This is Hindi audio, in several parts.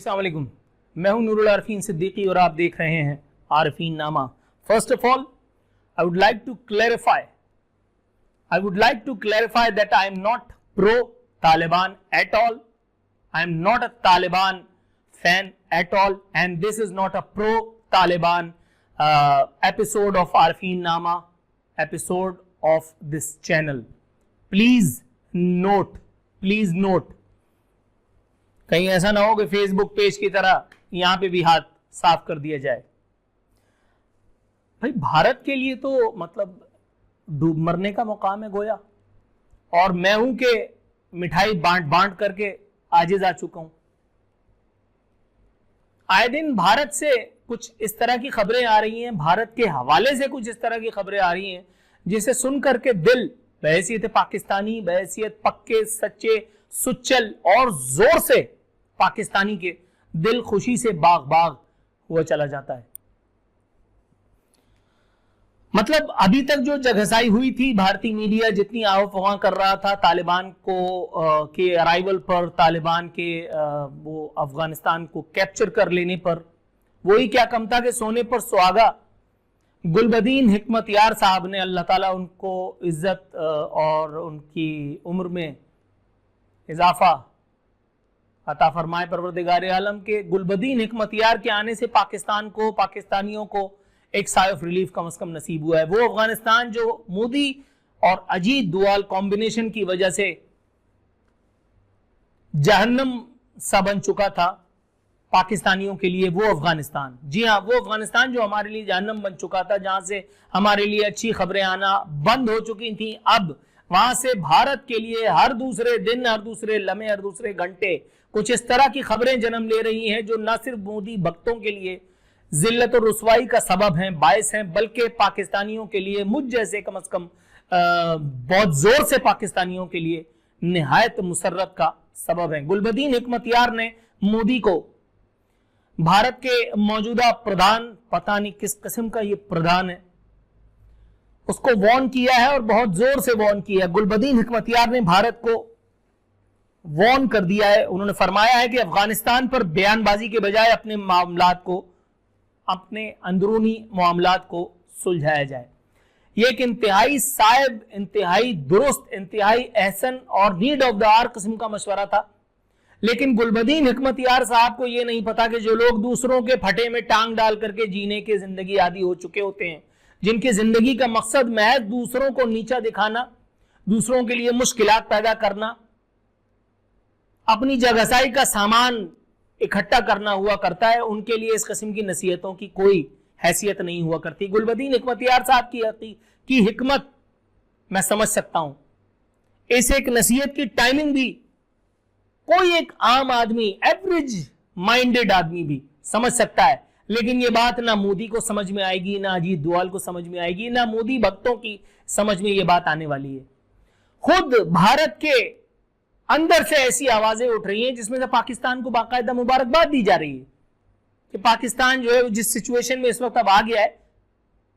अस्सलाम वालेकुम। मैं हूं नूरुल आरफीन सिद्दीकी और आप देख रहे हैं आरफीन नामा। First of all, I would like to clarify that I am not pro-Taliban at all. I am not a Taliban fan at all, and this is not a pro-Taliban episode of Arfeen Nama, episode of this channel. Please note, कहीं ऐसा ना हो कि फेसबुक पेज की तरह यहां पे भी हाथ साफ कर दिया जाए। भाई, भारत के लिए तो मतलब डूब मरने का मुकाम है गोया, और मैं हूं कि मिठाई बांट करके आजिज आ चुका हूं। आए दिन भारत से कुछ इस तरह की खबरें आ रही हैं, भारत के हवाले से कुछ इस तरह की खबरें आ रही हैं जिसे सुन करके दिल बहैसियत पाकिस्तानी, बहैसियत पक्के सच्चे सुच्चल और जोर से पाकिस्तानी के दिल खुशी से बाग बाग हुआ चला जाता है। मतलब अभी तक जो जगहसाई हुई थी, भारतीय मीडिया जितनी आवफवाह कर रहा था तालिबान को के अराइवल पर, तालिबान के वो अफगानिस्तान को कैप्चर कर लेने पर, वही क्या कम था कि सोने पर सुहागा गुलबदीन हिकमतयार साहब ने, अल्लाह ताला उनको इज्जत और उनकी उम्र में इजाफा अता फरमाए परवरदिगार आलम, के गुलबदीन हिकमतयार के आने से पाकिस्तान को, पाकिस्तानियों को एक साय ऑफ रिलीफ कम से कम नसीब हुआ है। वो अफगानिस्तान जो मोदी और अजीत दुआल कॉम्बिनेशन की वजह से जहन्नम सा बन चुका था पाकिस्तानियों के लिए, वो अफगानिस्तान, जी हाँ, वो अफगानिस्तान जो हमारे लिए जहन्नम बन चुका था, जहां से हमारे लिए अच्छी खबरें आना बंद हो चुकी थी, अब वहां से भारत के लिए हर दूसरे दिन, हर दूसरे लम्हे, हर दूसरे घंटे कुछ इस तरह की खबरें जन्म ले रही हैं जो न सिर्फ मोदी भक्तों के लिए जिल्लत और रुसवाई का सबब हैं, बायस हैं, बल्कि पाकिस्तानियों के लिए, मुझ जैसे कम से कम बहुत जोर से पाकिस्तानियों के लिए निहायत मुसर्रत का सबब है। गुलबदीन हिकमतयार ने मोदी को, भारत के मौजूदा प्रधान, पता नहीं किस किस्म का ये प्रधान है, उसको वार्न किया है और बहुत जोर से वार्न किया है। गुलबदीन हिकमतयार ने भारत को वार्न कर दिया है। उन्होंने फरमाया है कि अफगानिस्तान पर बयानबाजी के बजाय अपने मामलात को, अपने अंदरूनी मामलात को सुलझाया जाए। यह एक इंतहाई साहिब, इंतहाई दुरुस्त, इंतहाई एहसन और नीड ऑफ द आवर किस्म का मशवरा था। लेकिन गुलबदीन हिकमतयार साहब को यह नहीं पता कि जो लोग दूसरों के फटे में टांग डाल करके जीने के जिंदगी आदी हो चुके होते हैं, जिनकी जिंदगी का मकसद महज दूसरों को नीचा दिखाना, दूसरों के लिए मुश्किलात पैदा करना, अपनी जगहसाई का सामान इकट्ठा करना हुआ करता है, उनके लिए इस किस्म की नसीहतों की कोई हैसियत नहीं हुआ करती। गुलबदीन हिकमतयार साहब की हिकमत मैं समझ सकता हूं। इस एक नसीहत की टाइमिंग भी कोई एक आम आदमी, एवरेज माइंडेड आदमी भी समझ सकता है, लेकिन यह बात ना मोदी को समझ में आएगी, ना अजीत डोवाल को समझ में आएगी, ना मोदी भक्तों की समझ में यह बात आने वाली है। खुद भारत के अंदर से ऐसी आवाजें उठ रही हैं जिसमें से पाकिस्तान को बाकायदा मुबारकबाद दी जा रही है कि पाकिस्तान जो है जिस सिचुएशन में इस वक्त अब आ गया है,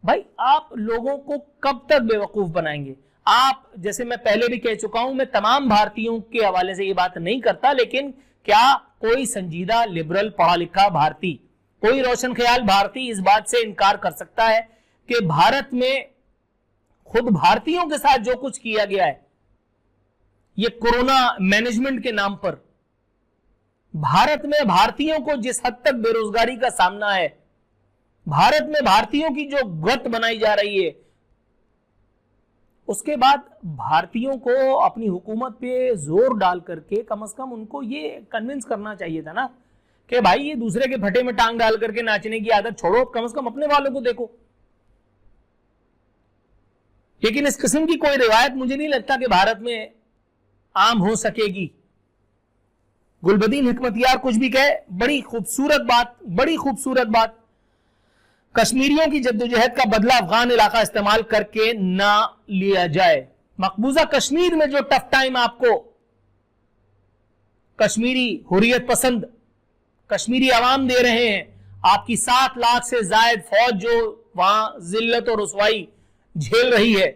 भाई आप लोगों को कब तक बेवकूफ बनाएंगे? आप, जैसे मैं पहले भी कह चुका हूं, मैं तमाम भारतीयों के हवाले से ये बात नहीं करता, लेकिन क्या कोई संजीदा लिबरल पढ़ा लिखा भारतीय, कोई रोशन ख्याल भारतीय इस बात से इनकार कर सकता है कि भारत में खुद भारतीयों के साथ जो कुछ किया गया है, ये कोरोना मैनेजमेंट के नाम पर, भारत में भारतीयों को जिस हद तक बेरोजगारी का सामना है, भारत में भारतीयों की जो गत बनाई जा रही है, उसके बाद भारतीयों को अपनी हुकूमत पे जोर डाल करके कम से कम उनको ये कन्विंस करना चाहिए था ना कि भाई ये दूसरे के फटे में टांग डाल करके नाचने की आदत छोड़ो, कम से कम अपने वालों को देखो। लेकिन इस किस्म की कोई रिवायत मुझे नहीं लगता कि भारत में आम हो सकेगी। गुलबदीन हिकमतयार कुछ भी कहे, बड़ी खूबसूरत बात, कश्मीरियों की जद्दोजहद का बदला अफगान इलाका इस्तेमाल करके ना लिया जाए। मकबूजा कश्मीर में जो टफ टाइम आपको कश्मीरी हुर्रियत पसंद कश्मीरी अवाम दे रहे हैं, आपकी 7 लाख से जायद फौज जो वहां जिल्लत और रुसवाई झेल रही है,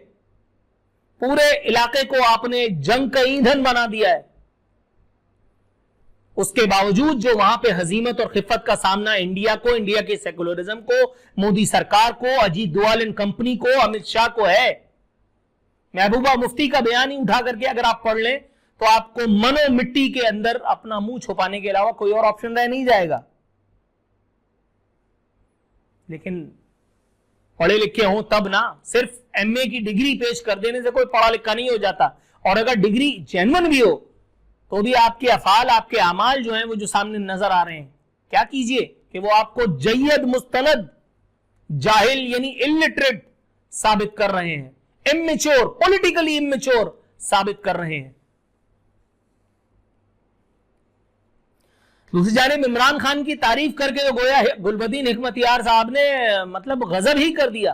पूरे इलाके को आपने जंग का ईंधन बना दिया है, उसके बावजूद जो वहां पे हजीमत और खिफत का सामना इंडिया को, इंडिया के सेकुलरिज्म को, मोदी सरकार को, अजीत डोवाल एंड कंपनी को, अमित शाह को है। महबूबा मुफ्ती का बयान ही उठा करके अगर आप पढ़ लें तो आपको मनो मिट्टी के अंदर अपना मुंह छुपाने के अलावा कोई और ऑप्शन रह नहीं जाएगा। लेकिन पढ़े लिखे हों तब ना, सिर्फ एमए की डिग्री पेश कर देने से कोई पढ़ा लिखा नहीं हो जाता। और अगर डिग्री जेन्युइन भी हो तो भी आपके अफाल, आपके अमाल जो हैं वो जो सामने नजर आ रहे हैं, क्या कीजिए कि वो आपको जय्यद मुस्तनद जाहिल यानी इलिटरेट साबित कर रहे हैं, इमेच्योर, पॉलिटिकली इमेच्योर साबित कर रहे हैं। दूसरी जानिब इमरान खान की तारीफ करके तो गोया गुलबदीन हिकमतियार साहब ने मतलब गजब ही कर दिया।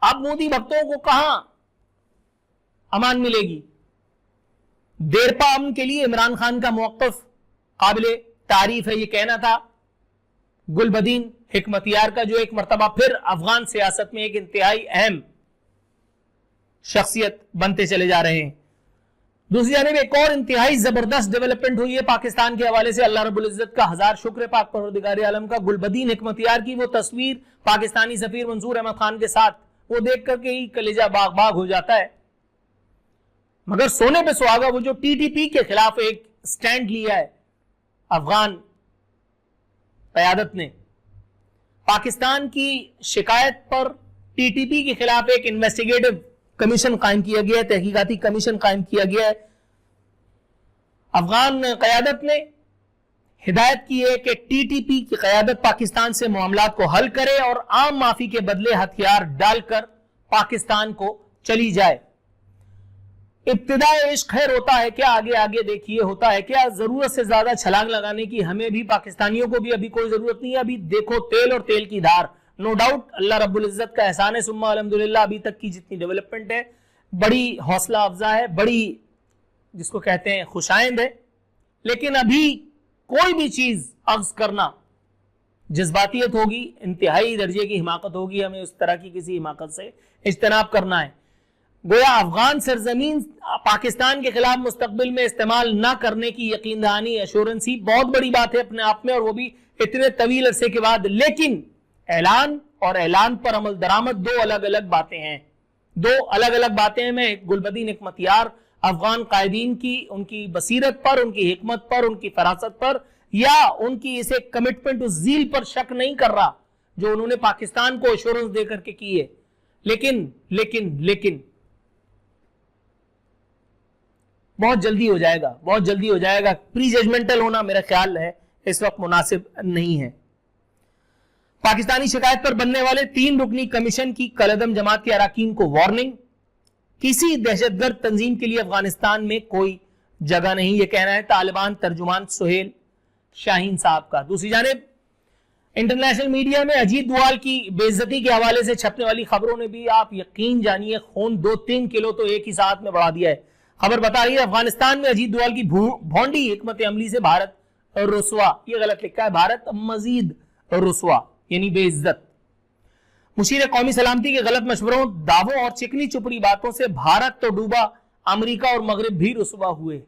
अब मोदी भक्तों को कहां अमान मिलेगी। देरपा अमन के लिए इमरान खान का मौक़िफ़ काबिले तारीफ है, ये कहना था गुलबदीन हिकमतियार का, जो एक मरतबा फिर अफगान सियासत में एक इंतहाई अहम शख्सियत बनते चले जा रहे हैं। दूसरी जानिब एक और इंतहाई जबरदस्त डेवलपमेंट हुई है पाकिस्तान के हवाले से। अल्लाह रब्बुल इज्जत का हजार शुक्र पाक परवरदिगार आलम का, गुलबदीन हिकमतियार की वो तस्वीर पाकिस्तानी सफीर मंसूर अहमद खान के साथ, वो देख करके ही कलेजा बाग बाग हो जाता है। मगर सोने पे सुहागा वो जो टीटीपी के खिलाफ एक स्टैंड लिया है अफगान क़यादत ने, पाकिस्तान की शिकायत पर टीटीपी के खिलाफ एक इन्वेस्टिगेटिव कमीशन कायम किया गया है, तहकीकाती कमीशन कायम किया गया है। अफगान क़यादत ने हिदायत की है कि टीटीपी की क़यादत पाकिस्तान से मामलात को हल करे और आम माफी के बदले हथियार डालकर पाकिस्तान को चली जाए। इब्तिदाए इश्क खैर होता है क्या, आगे आगे देखिए होता है क्या। जरूरत से ज्यादा छलांग लगाने की हमें भी, पाकिस्तानियों को भी अभी कोई जरूरत नहीं है। अभी देखो तेल और तेल की धार, नो डाउट अल्लाह रब्बुल इज्जत का एहसान है, सुम्मा अल्हम्दुलिल्लाह। अभी तक की जितनी डेवलपमेंट है बड़ी हौसला अफजा है, बड़ी जिसको कहते हैं खुशाइंद है। लेकिन अभी कोई भी चीज अख्ज़ करना जज्बातियत होगी, इंतहाई दर्जे की हिमाकत होगी। हमें उस तरह की किसी हिमाकत से इज्तनाब करना है। गोया अफगान सरजमीन पाकिस्तान के खिलाफ मुस्तकबिल में इस्तेमाल न करने की यकीन दहानी, एश्योरेंस ही बहुत बड़ी बात है अपने आप में, और वो भी इतने तवील अरसे के बाद। लेकिन ऐलान और ऐलान पर अमल दरामद दो अलग अलग बातें हैं, दो अलग अलग बातें हैं। मैं गुलबदीन हिकमतियार अफगान कायदीन की, उनकी बसीरत पर, उनकी हिकमत पर, उनकी फरासत पर या उनकी इसे कमिटमेंट उस जील पर शक नहीं कर रहा जो उन्होंने पाकिस्तान को एश्योरेंस देकर के की है। लेकिन लेकिन लेकिन बहुत जल्दी हो जाएगा, बहुत जल्दी हो जाएगा। प्री जजमेंटल होना मेरा ख्याल है इस वक्त मुनासिब नहीं है। पाकिस्तानी शिकायत पर बनने वाले 3 रुकनी कमीशन की कलअदम जमात के अरकान को वार्निंग, किसी दहशतगर्द तंजीम के लिए अफगानिस्तान में कोई जगह नहीं, यह कहना है तालिबान तर्जुमान सुहेल शाहीन साहब का। दूसरी जानिब इंटरनेशनल मीडिया में अजीत डोवाल की बेइज्जती के हवाले से छपने वाली खबरों ने भी, आप यकीन जानिए, खून 2-3 किलो तो एक ही साथ में बढ़ा दिया है। खबर बता रही है अफगानिस्तान में अजीत डोवाल की भोंडी हिकमत अमली से भारत रुसवा, ये गलत लिखा है, भारत मजीद रुसवा यानी बेइज्जत। मुशीर कौमी सलामती के गलत मशवरों, दावों और चिकनी चुपड़ी बातों से भारत तो डूबा, अमेरिका और मगरिब भी रुसवा हुए।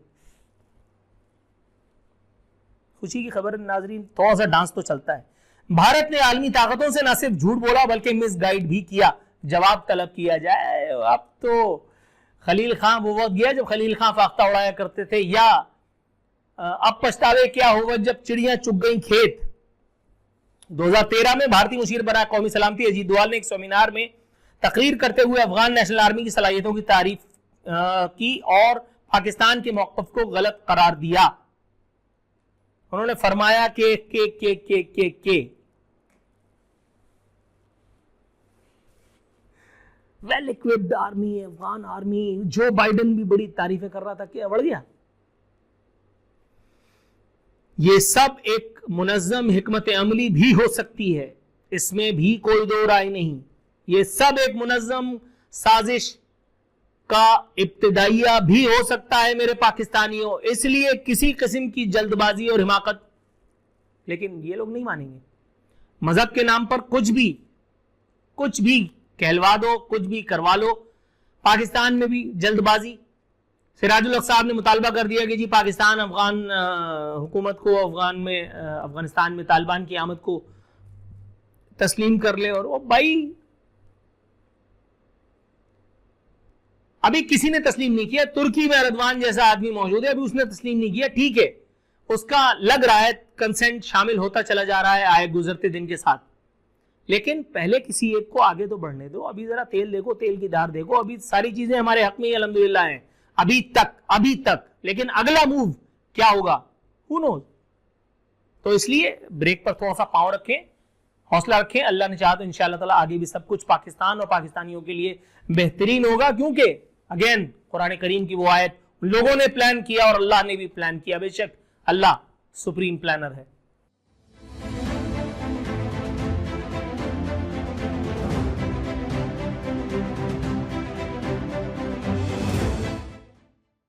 खुशी की खबर नाजरीन, थोड़ा सा डांस तो चलता है। भारत ने आलमी ताकतों से न सिर्फ झूठ बोला बल्कि मिसगाइड भी किया। जवाब तलब किया जाए। अब तो खलील खां वो वक्त गया जब खलील खां फाख्ता उड़ाया करते थे, या अब पछतावे क्या हुआ जब चिड़ियां चुग गई खेत। 2013 में भारतीय मुशीर बराए कौमी सलामती अजीत डोवाल ने एक सेमिनार में तकरीर करते हुए अफगान नेशनल आर्मी की सलाहियतों की तारीफ की और पाकिस्तान के मौक़िफ़ को गलत करार दिया। उन्होंने फरमाया के वेल इक्विप्ड आर्मी है अफगान आर्मी। जो बाइडेन भी बड़ी तारीफें कर रहा था, क्या बढ़ गया। ये सब एक मुनज़्ज़म हिकमत अमली भी हो सकती है, इसमें भी कोई दो राय नहीं। ये सब एक मुनज़्ज़म साजिश का इब्तिदाइया भी हो सकता है मेरे पाकिस्तानियों। इसलिए किसी किस्म की जल्दबाजी और हिमाकत, लेकिन ये लोग नहीं मानेंगे। मजहब के नाम पर कुछ भी कहलवा दो, कुछ भी करवा लो। पाकिस्तान में भी जल्दबाजी, सिराजुल हक साहब ने मुतालबा कर दिया कि जी पाकिस्तान अफगान हुकूमत को अफगानिस्तान में तालिबान की आमद को तस्लीम कर ले। और वो भाई अभी किसी ने तस्लीम नहीं किया। तुर्की में एर्दवान जैसा आदमी मौजूद है, अभी उसने तस्लीम नहीं किया। ठीक है, उसका लग रहा है कंसेंट शामिल होता चला जा रहा है आए गुजरते दिन के साथ, लेकिन पहले किसी एक को आगे तो बढ़ने दो। अभी जरा तेल देखो, तेल की धार देखो। अभी सारी चीजें हमारे हक में ही अल्हम्दुलिल्लाह हैं अभी तक, लेकिन अगला मूव क्या होगा हू नोज। तो इसलिए ब्रेक पर थोड़ा सा पांव रखें, हौसला रखें। अल्लाह ने चाहा तो इंशाअल्लाह ताला आगे भी सब कुछ पाकिस्तान और पाकिस्तानियों के लिए बेहतरीन होगा, क्योंकि अगेन कुरान करीम की वो आयत, लोगों ने प्लान किया और अल्लाह ने भी प्लान किया। बेशक अल्लाह सुप्रीम प्लानर है।